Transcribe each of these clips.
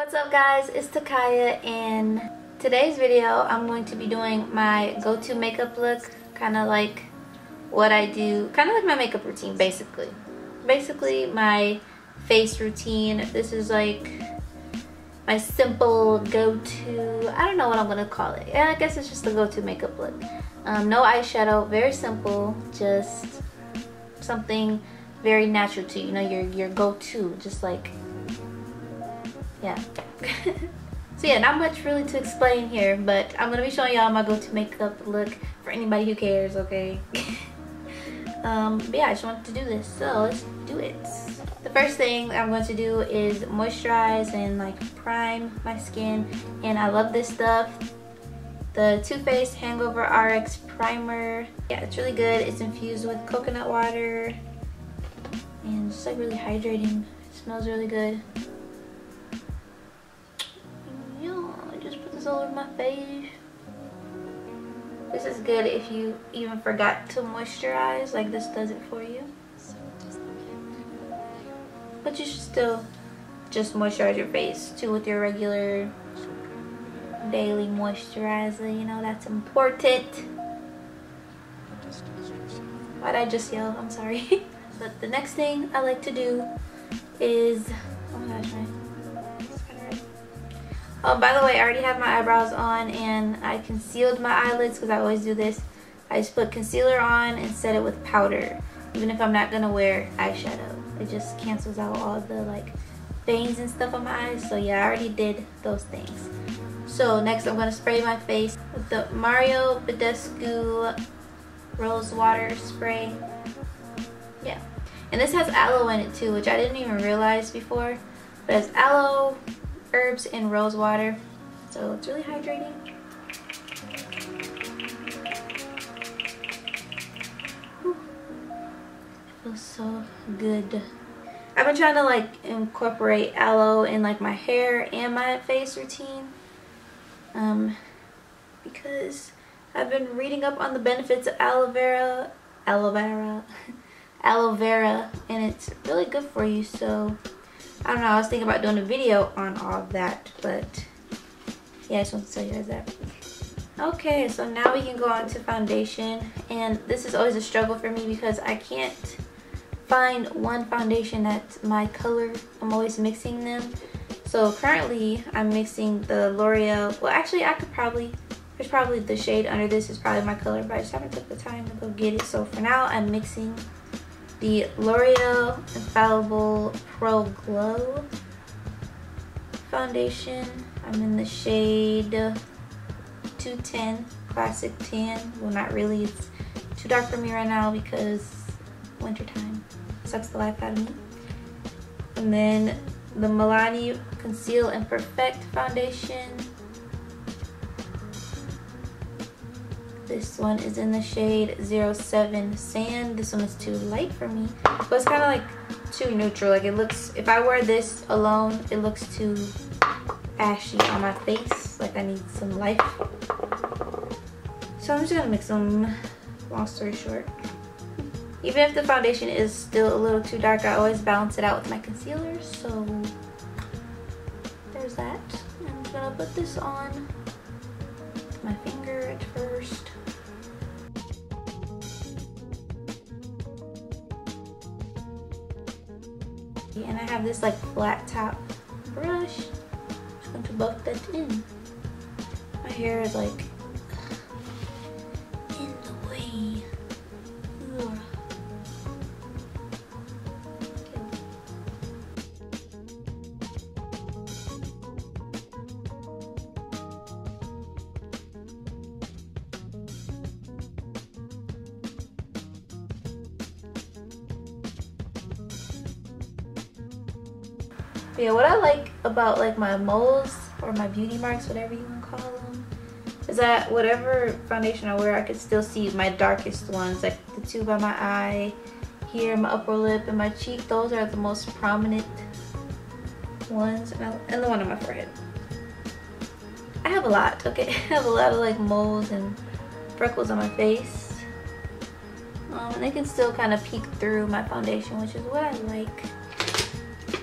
What's up guys, it's Takaya, and today's video I'm going to be doing my go-to makeup look, kind of like what I do, kind of like my makeup routine basically my face routine. This is like my simple go-to, I don't know what I'm gonna call it. Yeah, I guess it's just the go-to makeup look. No eyeshadow, very simple, just something very natural to you know, your go-to, just like, yeah. So yeah, not much really to explain here, but I'm gonna be showing y'all my go-to makeup look for anybody who cares, okay? But yeah, I just wanted to do this, so let's do it. The first thing I'm going to do is moisturize and like prime my skin, and I love this stuff. The Too Faced HangoveRx primer. Yeah, it's really good. It's infused with coconut water and just like really hydrating. It smells really good. All over my face. This is good if you even forgot to moisturize, like this does it for you. But you should still just moisturize your face too with your regular daily moisturizer, you know, that's important. Why'd I just yell? I'm sorry. But the next thing I like to do is, oh my gosh, oh, by the way, I already have my eyebrows on and I concealed my eyelids because I always do this. I just put concealer on and set it with powder, even if I'm not going to wear eyeshadow. It just cancels out all the like veins and stuff on my eyes. So yeah, I already did those things. So next I'm going to spray my face with the Madescu Rose Water Spray. Yeah. And this has aloe in it too, which I didn't even realize before. But it's aloe, herbs, and rose water, so it's really hydrating. Whew. It feels so good. I've been trying to like incorporate aloe in like my hair and my face routine, because I've been reading up on the benefits of aloe vera, and it's really good for you. So I don't know, I was thinking about doing a video on all of that, but yeah, I just want to tell you guys that. Okay, so now we can go on to foundation, and this is always a struggle for me because I can't find one foundation that's my color. I'm always mixing them. So currently I'm mixing the Loreal, well actually I could probably, there's probably the shade under this is probably my color, but I just haven't took the time to go get it. So for now I'm mixing the L'Oreal Infallible Pro Glow foundation. I'm in the shade 210 Classic Tan. Well, not really, it's too dark for me right now because wintertime sucks the life out of me. And then the Milani Conceal and Perfect foundation. This one is in the shade 07 Sand. This one is too light for me, but it's kind of like too neutral. Like it looks, if I wear this alone, it looks too ashy on my face. Like I need some life. So I'm just gonna mix them, long story short. Even if the foundation is still a little too dark, I always balance it out with my concealer. So there's that. I'm just gonna put this on my finger at first. And I have this like flat top brush. Just going to buff that in. My hair is like in the way. Ugh. But yeah, what I like about like my moles or my beauty marks, whatever you want to call them, is that whatever foundation I wear, I can still see my darkest ones, like the two by my eye, here, my upper lip, and my cheek. Those are the most prominent ones, and the one on my forehead. I have a lot, okay? I have a lot of like moles and freckles on my face, and they can still kind of peek through my foundation, which is what I like.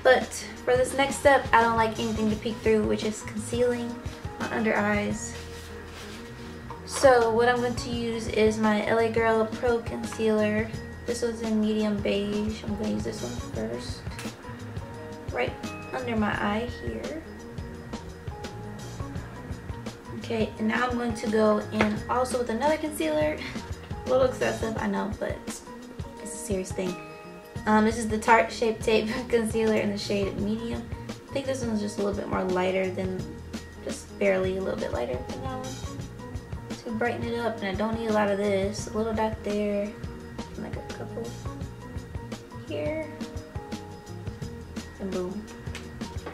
But for this next step, I don't like anything to peek through, which is concealing my under eyes. So what I'm going to use is my LA Girl Pro Concealer. This was in medium beige. I'm going to use this one first. Right under my eye here. Okay, and now I'm going to go in also with another concealer. A little excessive, I know, but it's a serious thing. This is the Tarte Shape Tape Concealer in the shade medium. I think this one's just a little bit more lighter than, just barely a little bit lighter than that one. To brighten it up, and I don't need a lot of this. A little dot there, and like a couple here, and boom.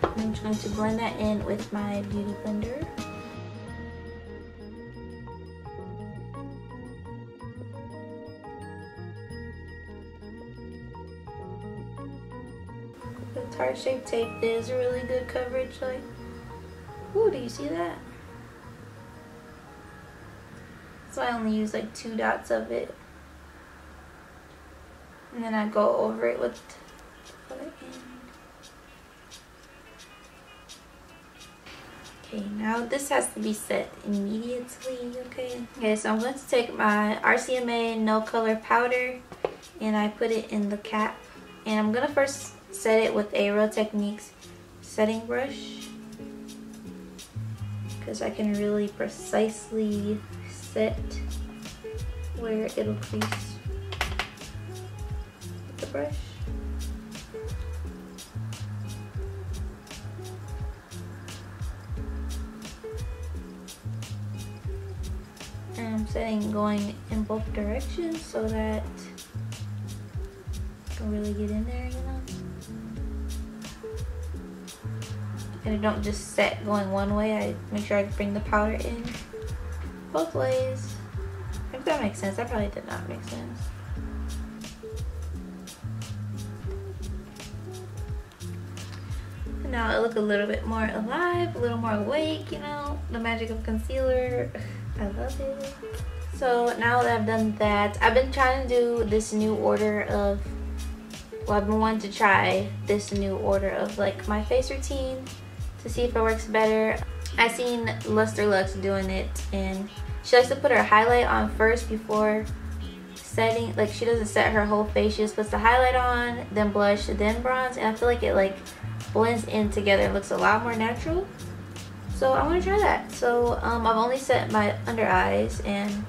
I'm just going to blend that in with my beauty blender. The Tarte Shape Tape is really good coverage, like, ooh, do you see that? So I only use like 2 dots of it. And then I go over it with the other end. Okay, now this has to be set immediately, okay? Okay, so I'm going to take my RCMA No Color Powder and I put it in the cap. And I'm going to first set it with a Real Techniques setting brush, because I can really precisely set where it'll crease with the brush. And I'm setting going in both directions so that I can really get in there, you know? And I don't just set going one way, I make sure I bring the powder in both ways. If that makes sense. That probably did not make sense. And now it looks a little bit more alive, a little more awake, you know, the magic of concealer. I love it. So now that I've done that, I've been trying to do this new order of, well, I've been wanting to try this new order of like my face routine to see if it works better. I seen Luster Lux doing it, and she likes to put her highlight on first before setting. Like, she doesn't set her whole face, she just puts the highlight on, then blush, then bronze, and I feel like it like blends in together and looks a lot more natural. So I want to try that. So I've only set my under eyes and,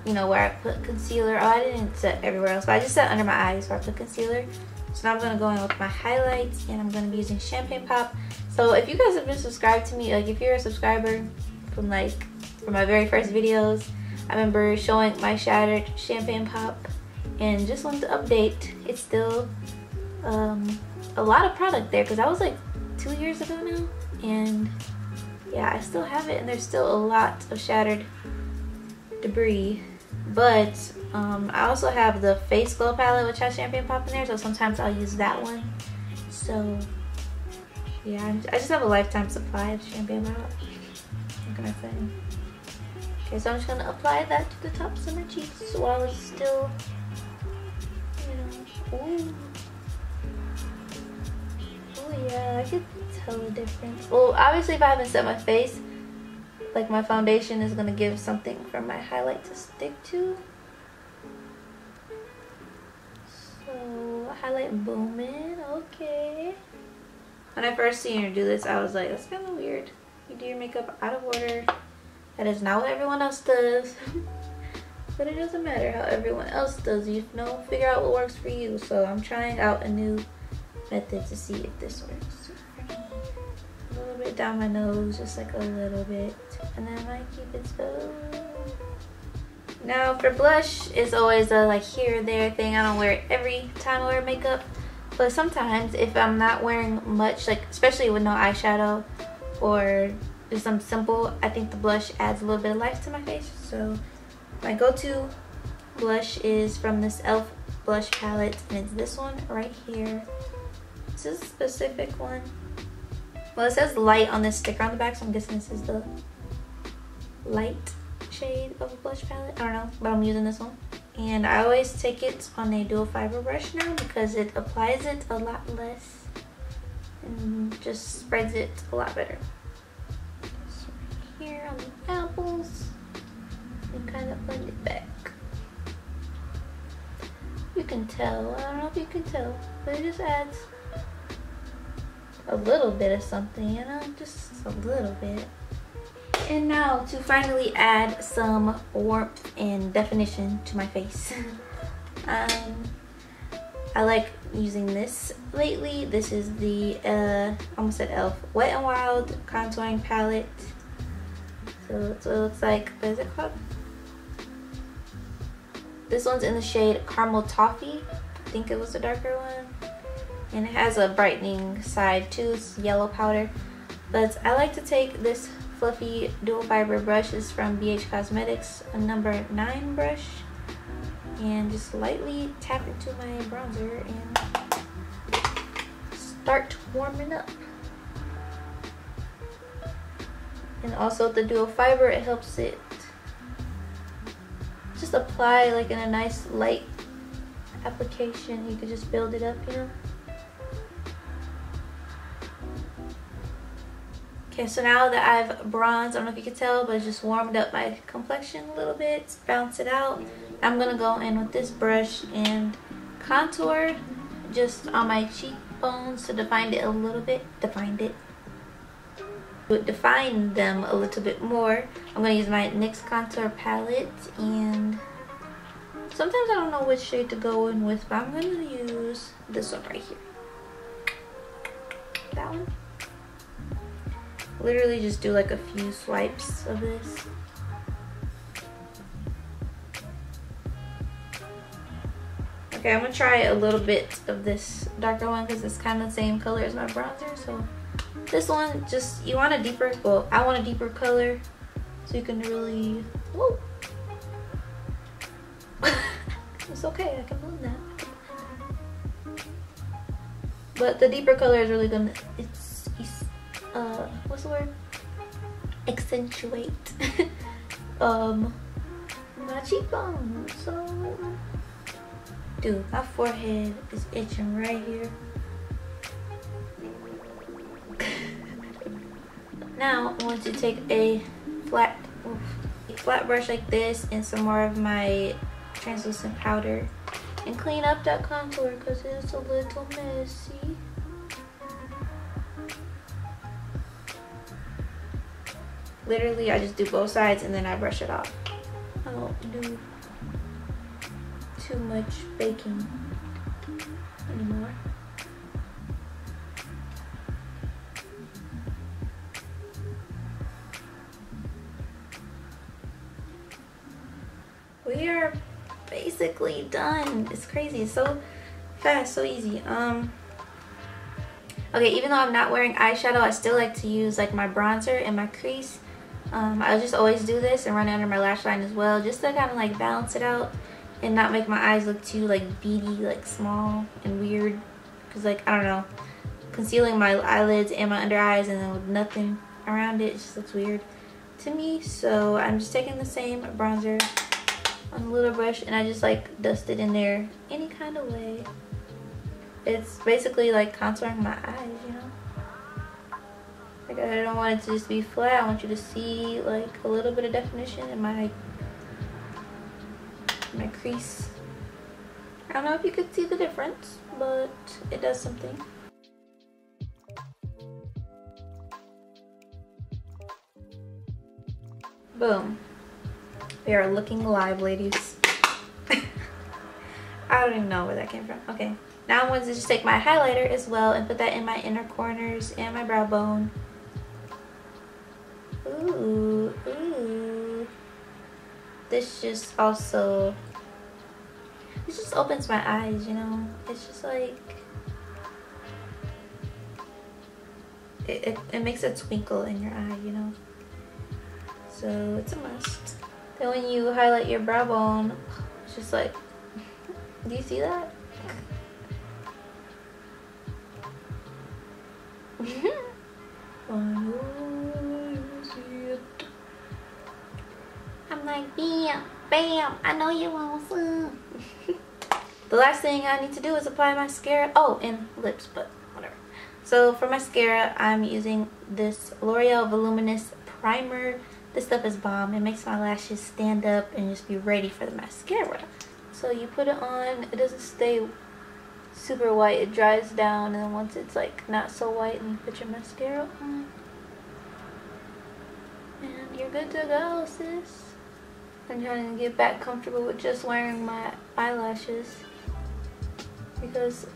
you know, where I put concealer. Oh, I didn't set everywhere else, but I just set under my eyes where I put concealer. So now I'm going to go in with my highlights, and I'm going to be using Champagne Pop. So if you guys have been subscribed to me, like if you're a subscriber from my very first videos, I remember showing my shattered Champagne Pop, and just wanted to update. It's still a lot of product there, because that was like 2 years ago now, and yeah, I still have it, and there's still a lot of shattered debris. But I also have the Face Glow palette, which has Champagne Pop in there, so sometimes I'll use that one. So yeah, I just have a lifetime supply of Champagne Pop. What can I say? Okay, so I'm just gonna apply that to the tops of my cheeks while it's still, you know, ooh. Oh yeah, I could tell the difference. Well, obviously if I haven't set my face, like my foundation is gonna give something for my highlight to stick to. So highlight booming, okay. When I first seen her do this, I was like, that's kind of weird. You do your makeup out of order. That is not what everyone else does. But it doesn't matter how everyone else does. You know, figure out what works for you. So I'm trying out a new method to see if this works for me. A little bit down my nose, just like a little bit. And then I keep it so. Now for blush, it's always a like here or there thing. I don't wear it every time I wear makeup. But sometimes if I'm not wearing much, like especially with no eyeshadow or just something simple, I think the blush adds a little bit of life to my face. So my go-to blush is from this e.l.f. blush palette, and it's this one right here. This is a specific one. Well, it says light on this sticker on the back, so I'm guessing this is the light shade of a blush palette. I don't know, but I'm using this one. And I always take it on a dual fiber brush now because it applies it a lot less and just spreads it a lot better. So here on the apples, and kind of blend it back. You can tell, I don't know if you can tell, but it just adds a little bit of something, you know, just a little bit. And now to finally add some warmth and definition to my face. I like using this lately. This is the, almost said e.l.f. Wet n Wild contouring palette. So that's what it looks like. What is it called? This one's in the shade Caramel Toffee. I think it was the darker one. And it has a brightening side too. It's yellow powder. But I like to take this fluffy dual fiber brush. This is from BH Cosmetics, a number 9 brush. And just lightly tap into my bronzer and start warming up. And also the dual fiber, it helps it just apply like in a nice light application. You could just build it up, you know. Okay, so now that I've bronzed, I don't know if you can tell, but it's just warmed up my complexion a little bit, bounce it out. I'm gonna go in with this brush and contour just on my cheekbones to define it a little bit. Define them a little bit more. I'm gonna use my NYX contour palette, and sometimes I don't know which shade to go in with, but I'm gonna use this one right here. That one. Literally just do like a few swipes of this. Okay, I'm gonna try a little bit of this darker one because it's kind of the same color as my bronzer. So this one, just, you want a deeper, well, I want a deeper color so you can really, whoa. It's okay, I can blend that. But the deeper color is really gonna, it's what's the word? Accentuate my cheekbones. So, dude, my forehead is itching right here. Now I'm going to take a flat brush like this and some more of my translucent powder and clean up that contour because it's a little messy. Literally, I just do both sides and then I brush it off. I don't do too much baking anymore. We are basically done. It's crazy. It's so fast, so easy. Okay, even though I'm not wearing eyeshadow, I still like to use like my bronzer and my crease. I just always do this and run it under my lash line as well, just to kind of like balance it out and not make my eyes look too like beady, like small and weird. Cause like, I don't know, concealing my eyelids and my under eyes and then with nothing around it, it just looks weird to me. So I'm just taking the same bronzer on a little brush and I just like dust it in there any kind of way. It's basically like contouring my eyes, you know. Like, I don't want it to just be flat. I want you to see like a little bit of definition in my crease. I don't know if you could see the difference, but it does something. Boom. We are looking live, ladies. I don't even know where that came from. Okay. Now I'm going to just take my highlighter as well and put that in my inner corners and my brow bone. Ooh, ooh. This just opens my eyes, you know. It's just like, it makes a twinkle in your eye, you know. So it's a must. Then when you highlight your brow bone, it's just like, do you see that? I'm like, bam, bam, I know you want some. The last thing I need to do is apply mascara. Oh, and lips, but whatever. So for mascara, I'm using this L'Oreal Voluminous primer. This stuff is bomb. It makes my lashes stand up and just be ready for the mascara. So you put it on, it doesn't stay super white, it dries down, and then once it's like not so white, and you put your mascara on, and you're good to go, sis. I'm trying to get back comfortable with just wearing my eyelashes, because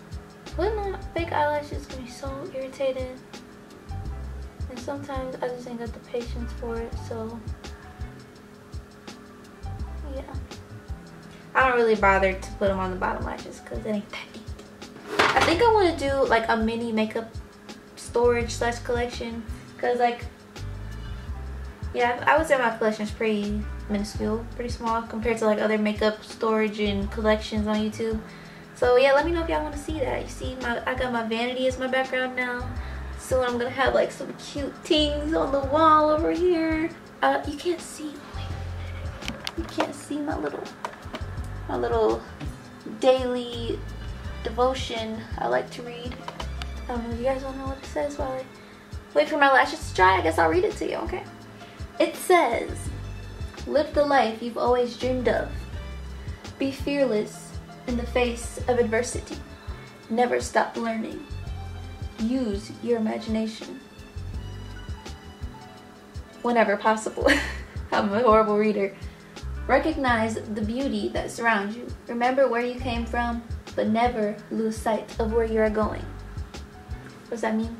putting on fake eyelashes can be so irritating, and sometimes I just ain't got the patience for it. So yeah, I don't really bother to put them on the bottom lashes because it ain't that deep. I think I want to do like a mini makeup storage / collection, because like, yeah, I would say my collection is pretty minuscule, pretty small compared to like other makeup storage and collections on YouTube. So yeah, let me know if y'all want to see that. You see, I got my vanity as my background now. Soon I'm gonna have like some cute things on the wall over here. You can't see. You can't see my little daily devotion I like to read. I don't know if you guys don't know what it says while I wait for my lashes to dry. I guess I'll read it to you, okay? It says, live the life you've always dreamed of. Be fearless in the face of adversity. Never stop learning. Use your imagination whenever possible. I'm a horrible reader. Recognize the beauty that surrounds you. Remember where you came from, but never lose sight of where you are going. What does that mean?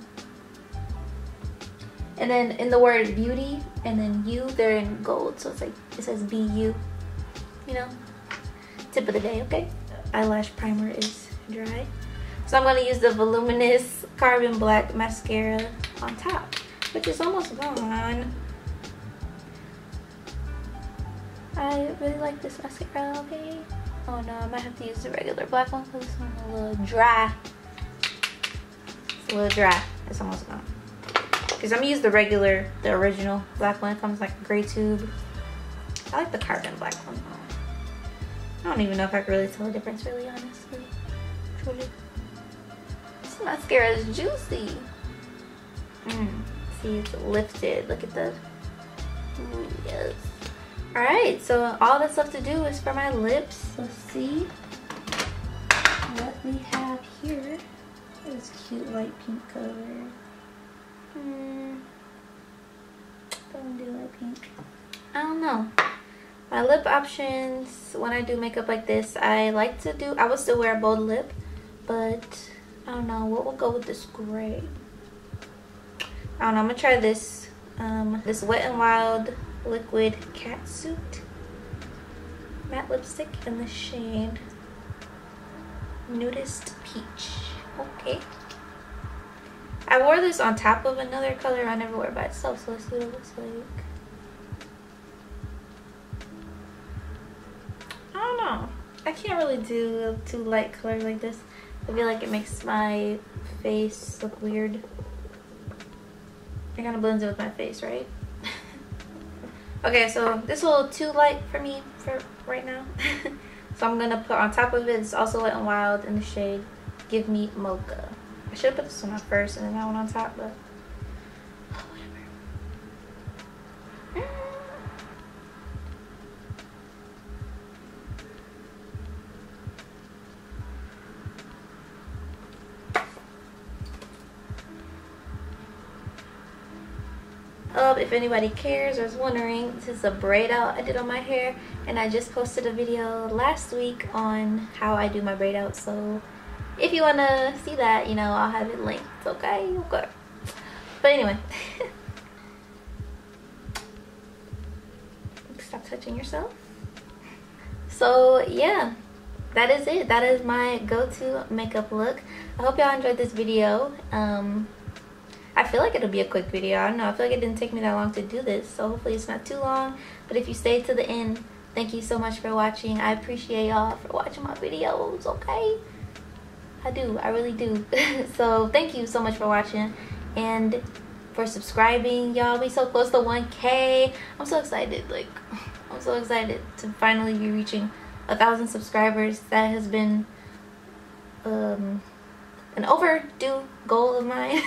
And then in the word beauty and then you, they're in gold, so it's like it says be you. You know? Tip of the day, okay? Eyelash primer is dry. So I'm gonna use the Voluminous Carbon Black mascara on top, which is almost gone. I really like this mascara, okay? Oh no, I might have to use the regular black one because this one's a little dry. It's a little dry. It's almost gone. Because I'm gonna use the original black one. It comes like a gray tube. I like the carbon black one though. I don't even know if I can really tell the difference, really, honestly. Truly. This mascara is juicy. See, it's lifted. Look at the. Ooh, yes. Alright, so all that's left to do is for my lips. Let's see what we have here. This cute light pink color. Don't do light pink. I don't know. My lip options, when I do makeup like this, I would still wear a bold lip, but I don't know, what will go with this gray? I don't know, I'm gonna try this, this WetnWild liquid Catsuit matte lipstick in the shade Nudest Peach. Okay. I wore this on top of another color I never wear by itself, so let's see what it looks like. I don't know. I can't really do a too light color like this. I feel like it makes my face look weird. It kind of blends in with my face, right? Okay, so this is a little too light for me for right now. So I'm gonna put on top of it, it's also Wet n Wild in the shade Give Me Mocha. I should have put this one on first and then that one on top, but whatever. If anybody cares or is wondering, this is a braid out I did on my hair, and I just posted a video last week on how I do my braid out, so if you want to see that, you know, I'll have it linked. Okay. But anyway, stop touching yourself. So yeah, that is it. That is my go-to makeup look. I hope y'all enjoyed this video. I feel like it'll be a quick video. I don't know. I feel like it didn't take me that long to do this, so hopefully it's not too long. But if you stayed to the end, thank you so much for watching. I appreciate y'all for watching my videos, okay? I do. I really do. So thank you so much for watching and for subscribing. Y'all, we so close to 1K. I'm so excited. Like, I'm so excited to finally be reaching 1,000 subscribers. That has been an overdue goal of mine.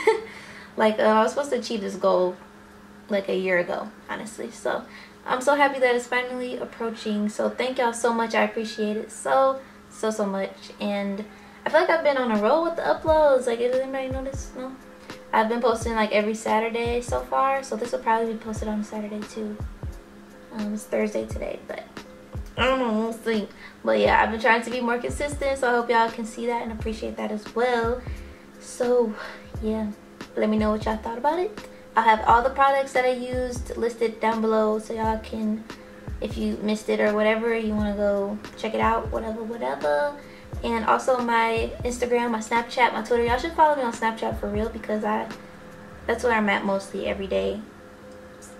Like I was supposed to achieve this goal like a year ago, honestly. So I'm so happy that it's finally approaching. So thank y'all so much. I appreciate it so much. And I feel like I've been on a roll with the uploads. Like, does anybody notice? No, I've been posting like every Saturday so far, so this will probably be posted on Saturday too. It's Thursday today, but I don't know, we'll see. But yeah, I've been trying to be more consistent, so I hope y'all can see that and appreciate that as well. So yeah, let me know what y'all thought about it. I'll have all the products that I used listed down below, so y'all can, if you missed it or whatever, you want to go check it out, whatever. And also my Instagram, my Snapchat, my Twitter. Y'all should follow me on Snapchat for real, because that's where I'm at mostly every day.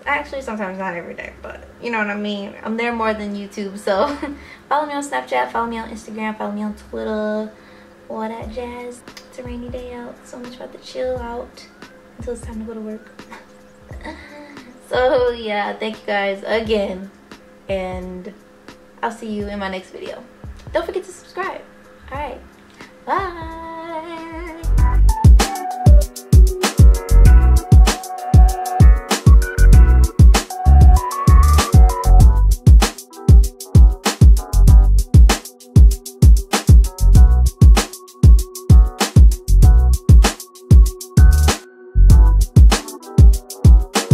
Actually, sometimes not every day, but you know what I mean. I'm there more than YouTube, so follow me on Snapchat, follow me on Instagram, follow me on Twitter, all that jazz. It's a rainy day out, so I'm just about to chill out until it's time to go to work. So yeah, thank you guys again, and I'll see you in my next video. Don't forget to subscribe. All right.